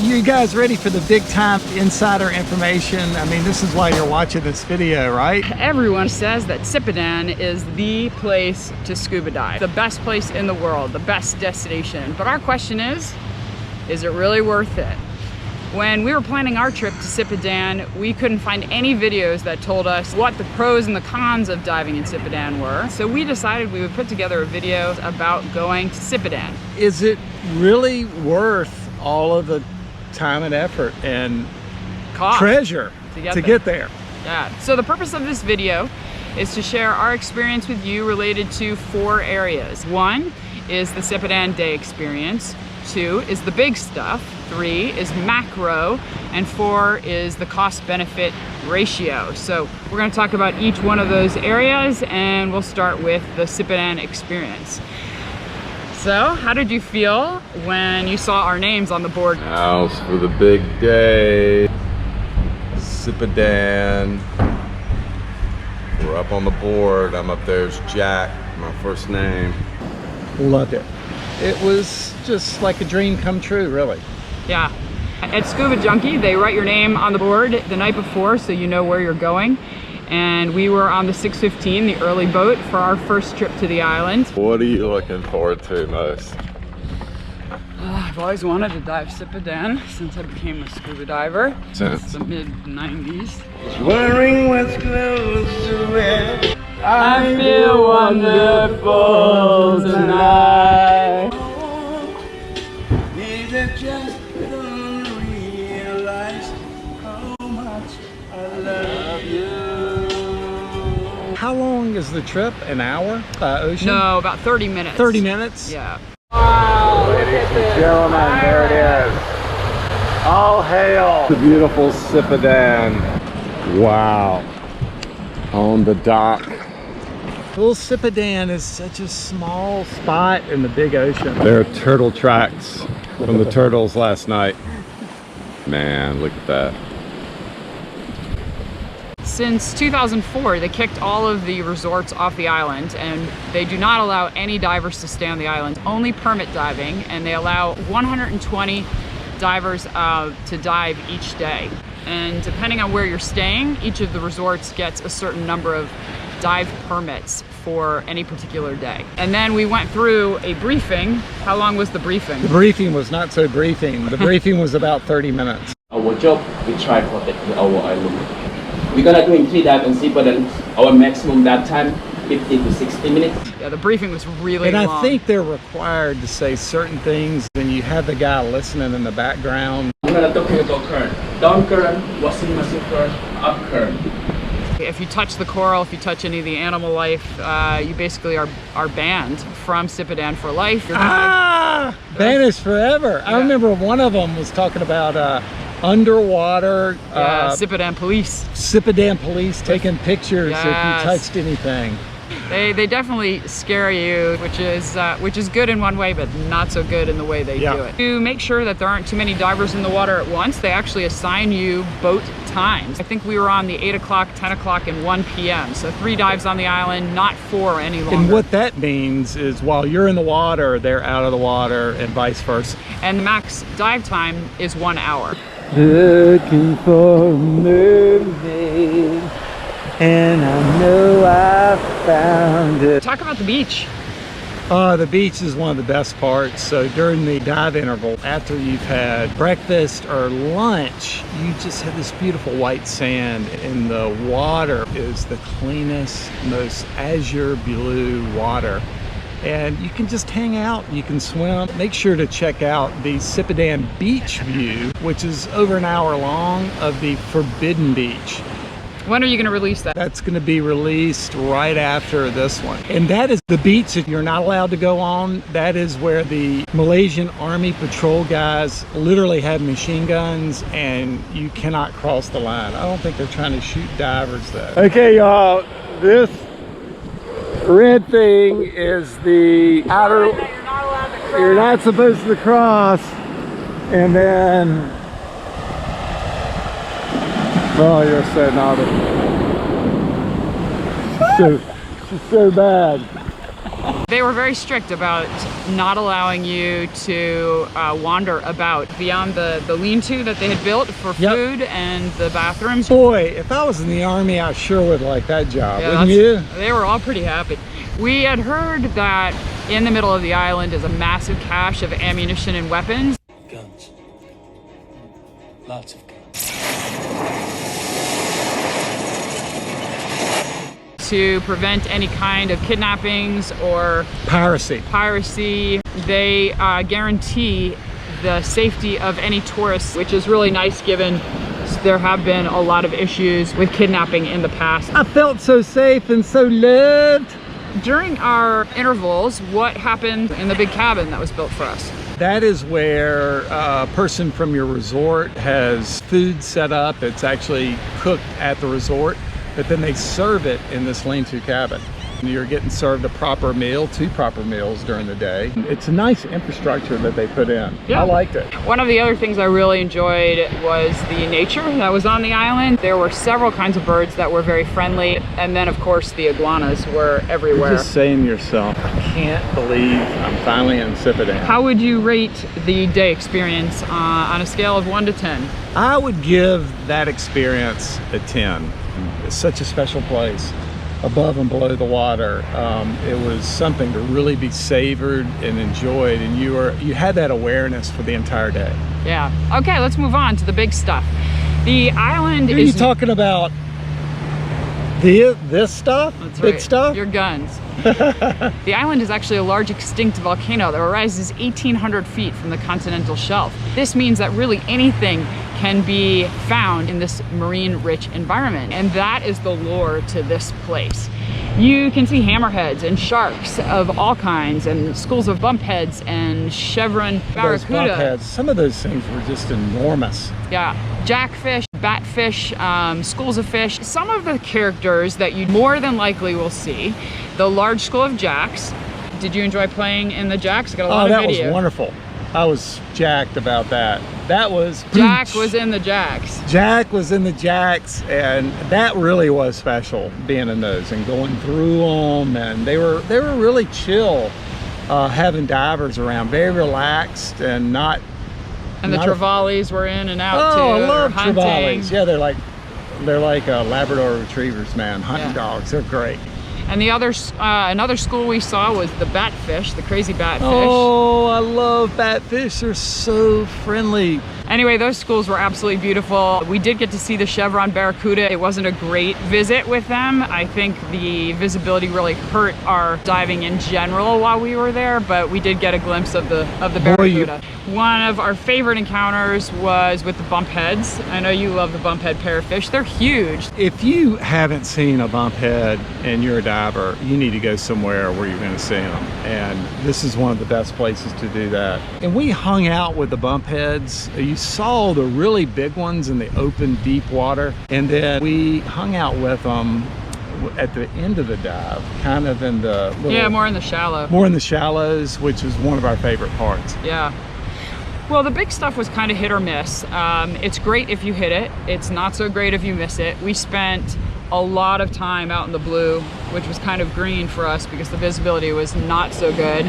You guys ready for the big time insider information? I mean, this is why you're watching this video, right? Everyone says that Sipidan is the place to scuba dive, the best place in the world, the best destination. But our question is it really worth it? When we were planning our trip to Sipidan, we couldn't find any videos that told us what the pros and the cons of diving in Sipidan were. So we decided we would put together a video about going to Sipidan. Is it really worth all of the time and effort and Cost treasure to get there? Yeah. So the purpose of this video is to share our experience with you related to 4 areas. 1 is the Sipidan day experience. 2 is the big stuff. 3 is macro, and 4 is the cost-benefit ratio. So we're going to talk about each one of those areas, and we'll start with the Sipidan experience. So how did you feel when you saw our names on the board? House for the big day, Sipadan. We're up on the board. I'm up there as Jack, my first name. Loved it. It was just like a dream come true, really. Yeah. At Scuba Junkie, they write your name on the board the night before so you know where you're going. And we were on the 6:15, the early boat, for our first trip to the island. What are you looking forward to most? I've always wanted to dive Sipidan since I became a scuba diver since the mid-90s. Wondering what's close to it. I feel wonderful tonight. These are just don't realize how much I love you. How long is the trip? An hour by ocean? No, about 30 minutes. 30 minutes? Yeah. Wow, ladies and gentlemen, there it is. All hail The beautiful Sipadan. Wow. On the dock. Little Sipidan is such a small spot in the big ocean. There are turtle tracks from the turtles last night. Man, look at that. Since 2004, they kicked all of the resorts off the island, and they do not allow any divers to stay on the island, only permit diving, and they allow 120 divers to dive each day. And depending on where you're staying, each of the resorts gets a certain number of dive permits for any particular day. And then we went through a briefing. How long was the briefing? The briefing was not so briefing. The briefing was about 30 minutes. Our job, we try to protect our island. We're gonna do in 3 dive and Sipadan. Our maximum dive time, 50 to 60 minutes. Yeah, the briefing was really long. And I think they're required to say certain things, and you have the guy listening in the background. I'm gonna talk about current. Down current, washing machine current, up current. If you touch the coral, if you touch any of the animal life, you basically are banned from Sipidan for life. Banished forever. Yeah. I remember one of them was talking about underwater Sipidan police. Sipidan police taking pictures if you Yes. touched anything. They definitely scare you, which is good in one way, but not so good in the way they do it. To make sure that there aren't too many divers in the water at once, they actually assign you boat times. I think we were on the 8 o'clock, 10 o'clock, and 1 p.m. So 3 dives on the island, not 4 any longer. And what that means is while you're in the water, they're out of the water, and vice versa. And the max dive time is 1 hour. Looking for a mermaid, and I know I found it. Talk about the beach. The beach is one of the best parts. So during the dive interval, after you've had breakfast or lunch, you just have this beautiful white sand, and the water is the cleanest, most azure blue water. And you can just hang out, you can swim. Make sure to check out the Sipidan beach view, which is over an hour long, of the Forbidden Beach. When are you going to release that? That's going to be released right after this one. And that is the beach that you're not allowed to go on. That is where the Malaysian Army patrol guys literally have machine guns, and you cannot cross the line. I don't think they're trying to shoot divers though. Okay, y'all, this red thing is the outer, you're not supposed to cross, and then, oh, you're so naughty. So bad. They were very strict about not allowing you to wander about beyond the lean-to that they had built for food and the bathrooms. Boy, if I was in the Army, I sure would like that job, Yeah, wouldn't you? They were all pretty happy. We had heard that in the middle of the island is a massive cache of ammunition and weapons. Guns. Lots of guns. To prevent any kind of kidnappings or Piracy. they guarantee the safety of any tourists, which is really nice given there have been a lot of issues with kidnapping in the past. I felt so safe and so loved. During our intervals, what happened in the big cabin that was built for us? That is where a person from your resort has food set up. It's actually cooked at the resort, but then they serve it in this lean-to cabin. You're getting served a proper meal, 2 proper meals during the day. It's a nice infrastructure that they put in. Yeah. I liked it. One of the other things I really enjoyed was the nature that was on the island. There were several kinds of birds that were very friendly, and then of course the iguanas were everywhere. You're just saying to yourself, I can't believe I'm finally in Sipidan. How would you rate the day experience on a scale of 1 to 10? I would give that experience a 10. It's such a special place. Above and below the water, it was something to really be savored and enjoyed, and you had that awareness for the entire day. Yeah. Okay, let's move on to the big stuff. The island Are is... you talking about this stuff? That's Big right. stuff? Your guns. The island is actually a large extinct volcano that rises 1,800 feet from the continental shelf. This means that really anything can be found in this marine-rich environment, and that is the lure to this place. You can see hammerheads and sharks of all kinds, and schools of bumpheads and chevron Those barracuda. bumpheads, some of those things were just enormous. Yeah, jackfish, batfish, schools of fish. Some of the characters that you more than likely will see, the large school of jacks. Did you enjoy playing in the jacks? Got a lot of video. That was wonderful. I was jacked about that. That was Jack was in the jacks. Jack was in the jacks, and that really was special, being in those and going through them. And they were really chill, having divers around, very relaxed and not. And the trevallies were in and out too. Oh, I love hunting. trevallies. Yeah, they're like Labrador retrievers, man. Hunting dogs. They're great. And the other, another school we saw was the batfish, the crazy batfish. Oh, I love batfish. They're so friendly. Anyway, those schools were absolutely beautiful. We did get to see the chevron barracuda. It wasn't a great visit with them. I think the visibility really hurt our diving in general while we were there, but we did get a glimpse of the barracuda. One of our favorite encounters was with the bumpheads. I know you love the bumphead parrotfish. They're huge. If you haven't seen a bumphead and you're a diver, you need to go somewhere where you're going to see them. And this is one of the best places to do that. And we hung out with the bumpheads. You saw the really big ones in the open, deep water. And then we hung out with them at the end of the dive, kind of in the little, Yeah, more in the shallow. more in the shallows, which is one of our favorite parts. Yeah. Well, the big stuff was kind of hit or miss. It's great if you hit it. It's not so great if you miss it. We spent a lot of time out in the blue, which was kind of green for us because the visibility was not so good.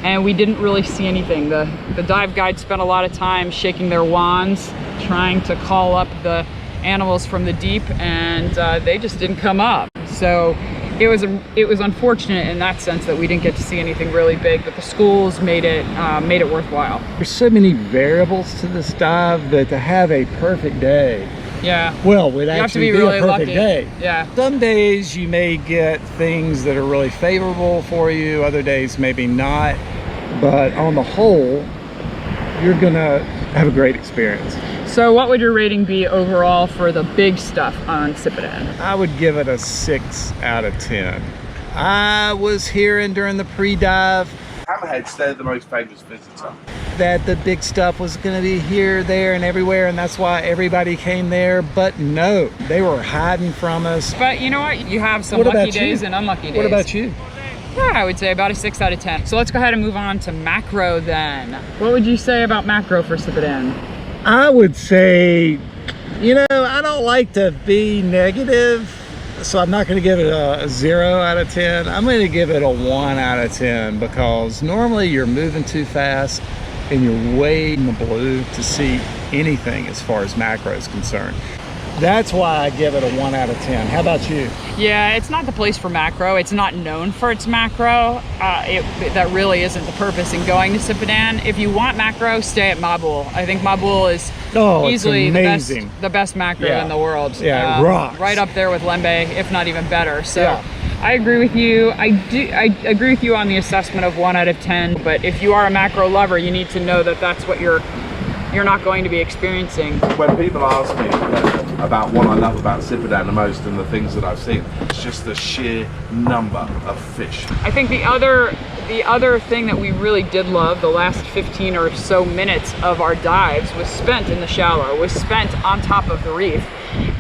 And we didn't really see anything. The dive guide spent a lot of time shaking their wands, trying to call up the animals from the deep, and they just didn't come up. So it was unfortunate in that sense that we didn't get to see anything really big, but the schools made it worthwhile. There's so many variables to this dive that to have a perfect day, Yeah. well, would You have to actually be be really a perfect lucky. day. Yeah. Some days you may get things that are really favorable for you, other days maybe not, but on the whole, you're gonna have a great experience. So what would your rating be overall for the big stuff on Sipidan? I would give it a 6 out of 10. I was hearing during the pre-dive Hammerheads, they're the most famous visitor. that the big stuff was going to be here, there, and everywhere, and that's why everybody came there, but no, they were hiding from us. But you know what? You have some What lucky about you? days and unlucky days. What about you? Yeah, I would say about a 6 out of 10. So let's go ahead and move on to macro then. What would you say about macro for Sipidan? I would say, you know, I don't like to be negative, So I'm not going to give it a 0 out of 10. I'm going to give it a 1 out of 10 because normally you're moving too fast and you're way in the blue to see anything as far as macro is concerned. That's why I give it a 1 out of 10. How about you? Yeah, it's not the place for macro. It's not known for its macro. That really isn't the purpose in going to Sipidan. If you want macro, stay at Mabul. I think Mabul is easily the best macro in the world. Yeah, rocks. Right up there with Lembe, if not even better. So I agree with you. I agree with you on the assessment of 1 out of 10. But if you are a macro lover, you need to know that that's what you're not going to be experiencing. When people ask me about what I love about Sipadan the most and the things that I've seen, it's just the sheer number of fish. I think the other thing that we really did love, the last 15 or so minutes of our dives was spent in the shallow, was spent on top of the reef.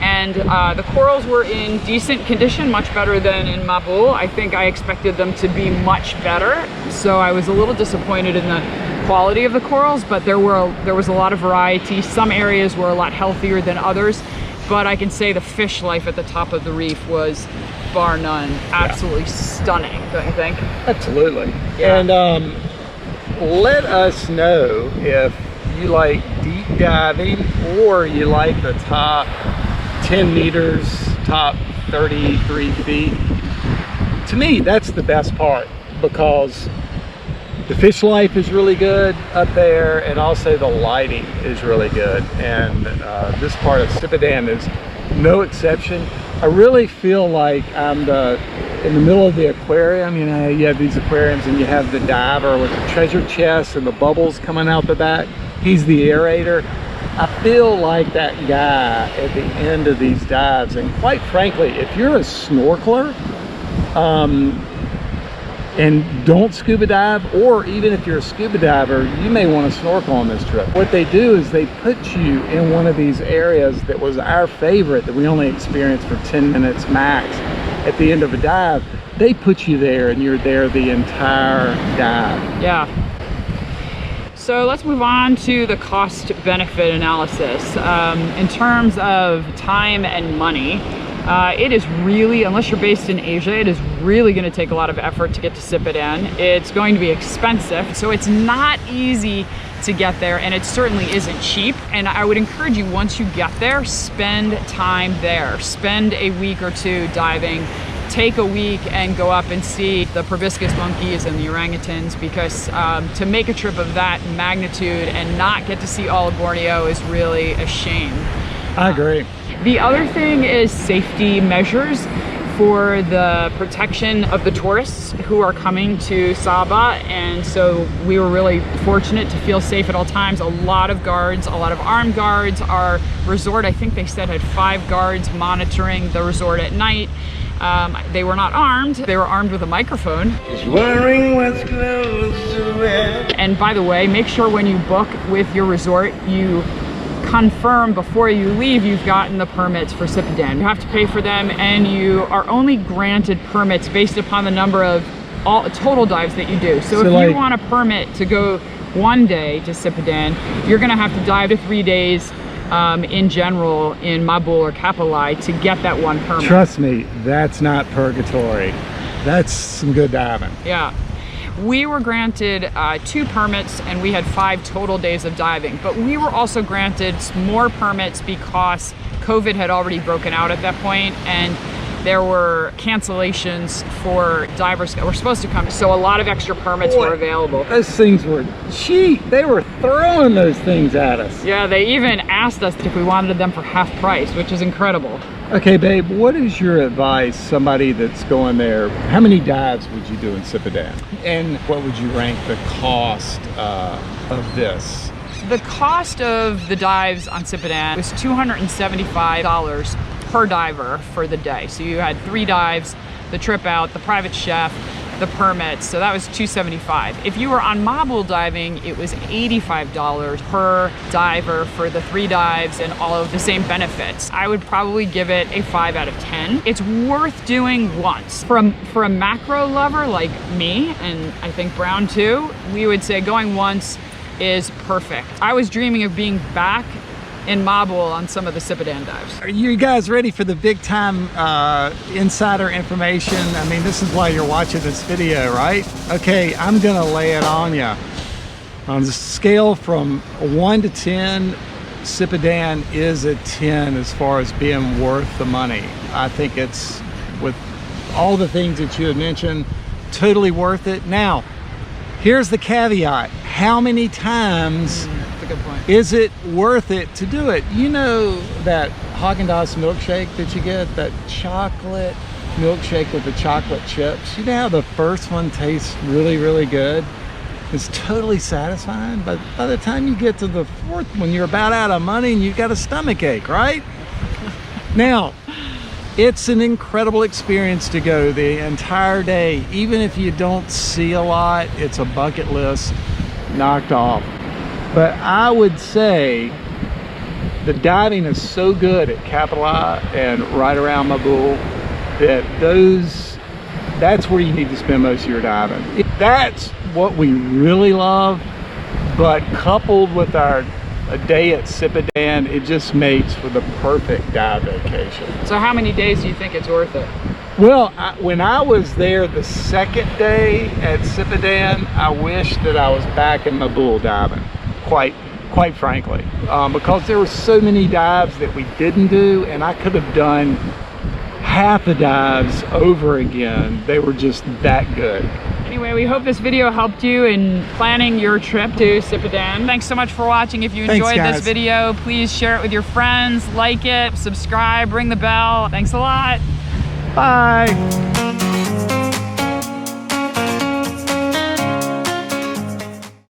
And the corals were in decent condition, much better than in Mabul. I think I expected them to be much better, so I was a little disappointed in the quality of the corals, but there was a lot of variety. Some areas were a lot healthier than others, but I can say the fish life at the top of the reef was bar none absolutely stunning, don't you think? Absolutely. Yeah. And let us know if you like deep diving or you like the top 10 meters, top 33 feet. To me, that's the best part because the fish life is really good up there, and also the lighting is really good. And this part of Sipidan is no exception. I really feel like I'm in the middle of the aquarium. You know, you have these aquariums and you have the diver with the treasure chest and the bubbles coming out the back. He's the aerator. I feel like that guy at the end of these dives. And quite frankly, if you're a snorkeler, and don't scuba dive, or even if you're a scuba diver, you may want to snorkel on this trip. What they do is they put you in one of these areas that was our favorite, that we only experienced for 10 minutes max at the end of a dive. They put you there and you're there the entire dive. Yeah. So let's move on to the cost benefit analysis. In terms of time and money, it is really, unless you're based in Asia, it is really going to take a lot of effort to get to Sipidan. It's going to be expensive, so it's not easy to get there, and it certainly isn't cheap. And I would encourage you, once you get there, spend time there. Spend a week or two diving. Take a week and go up and see the proboscis monkeys and the orangutans, because to make a trip of that magnitude and not get to see all of Borneo is really a shame. I agree. The other thing is safety measures for the protection of the tourists who are coming to Sabah. And so we were really fortunate to feel safe at all times. A lot of guards, a lot of armed guards. Our resort, I think they said, had 5 guards monitoring the resort at night. They were not armed, they were armed with a microphone. And by the way, make sure when you book with your resort, you confirm before you leave you've gotten the permits for Sipidan. You have to pay for them, and you are only granted permits based upon the number of all total dives that you do. So if you want a permit to go 1 day to Sipidan, you're gonna have to dive to 3 days in general in Mabul or Kapalai to get that one permit. Trust me, that's not purgatory. That's some good diving. Yeah. We were granted 2 permits, and we had 5 total days of diving, but we were also granted more permits because COVID had already broken out at that point, and there were cancellations for divers that were supposed to come, so a lot of extra permits were available. Those things were cheap. They were throwing those things at us. Yeah, they even asked us if we wanted them for half price, which is incredible. Okay, babe, what is your advice, somebody that's going there? How many dives would you do in Sipidan? And what would you rank the cost of this? The cost of the dives on Sipidan was $275 per diver for the day. So you had 3 dives, the trip out, the private chef, the permits, so that was $275. If you were on Mabul diving, it was $85 per diver for the 3 dives and all of the same benefits. I would probably give it a 5 out of 10. It's worth doing once. For a macro lover like me, and I think Brown too, we would say going once is perfect. I was dreaming of being back in Mabul on some of the Sipidan dives. Are you guys ready for the big time insider information? I mean, this is why you're watching this video, right? Okay, I'm gonna lay it on you. On the scale from 1 to 10, Sipidan is a 10 as far as being worth the money. I think it's, with all the things that you had mentioned, totally worth it. Now, here's the caveat. How many times That's a good point. is it worth it to do it? You know that Haagen-Dazs milkshake that you get, that chocolate milkshake with the chocolate chips? You know how the first one tastes really, really good? It's totally satisfying, but by the time you get to the fourth one, you're about out of money and you've got a stomach ache, right? Now, it's an incredible experience to go the entire day. Even if you don't see a lot, it's a bucket list knocked off. But I would say the diving is so good at Kapalai and right around Mabul that that's where you need to spend most of your diving. That's what we really love, but coupled with a day at Sipidan, it just makes for the perfect dive vacation. So how many days do you think it's worth it? Well, when I was there the second day at Sipidan, I wish that I was back in Mabul diving, quite frankly, because there were so many dives that we didn't do, and I could have done half the dives over again. They were just that good. Anyway, we hope this video helped you in planning your trip to Sipidan. Thanks so much for watching. If you enjoyed this video, please share it with your friends, like it, subscribe, ring the bell. Thanks a lot. Bye.